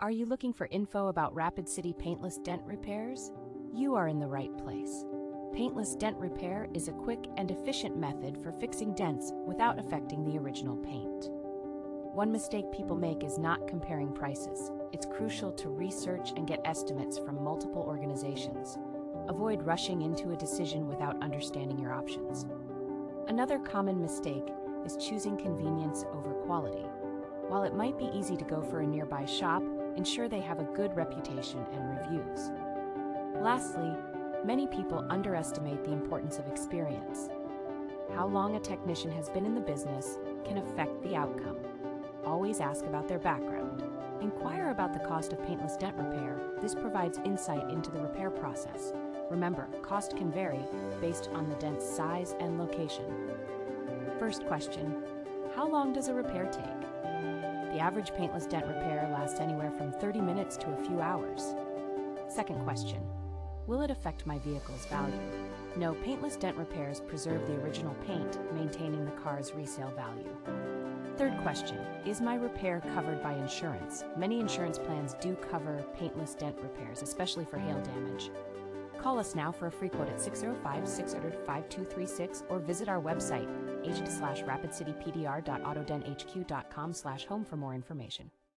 Are you looking for info about Rapid City Paintless Dent repairs? You are in the right place. Paintless Dent repair is a quick and efficient method for fixing dents without affecting the original paint. One mistake people make is not comparing prices. It's crucial to research and get estimates from multiple organizations. Avoid rushing into a decision without understanding your options. Another common mistake is choosing convenience over quality. While it might be easy to go for a nearby shop, ensure they have a good reputation and reviews. Lastly, many people underestimate the importance of experience. How long a technician has been in the business can affect the outcome. Always ask about their background. Inquire about the cost of paintless dent repair. This provides insight into the repair process. Remember, cost can vary based on the dent's size and location. First question, how long does a repair take? The average paintless dent repair lasts anywhere from 30 minutes to a few hours. Second question, will it affect my vehicle's value? No, paintless dent repairs preserve the original paint, maintaining the car's resale value. Third question, is my repair covered by insurance? Many insurance plans do cover paintless dent repairs, especially for hail damage. Call us now for a free quote at 605-600-5236 or visit our website, h/rapidcitypdr.autodenthq.com/home for more information.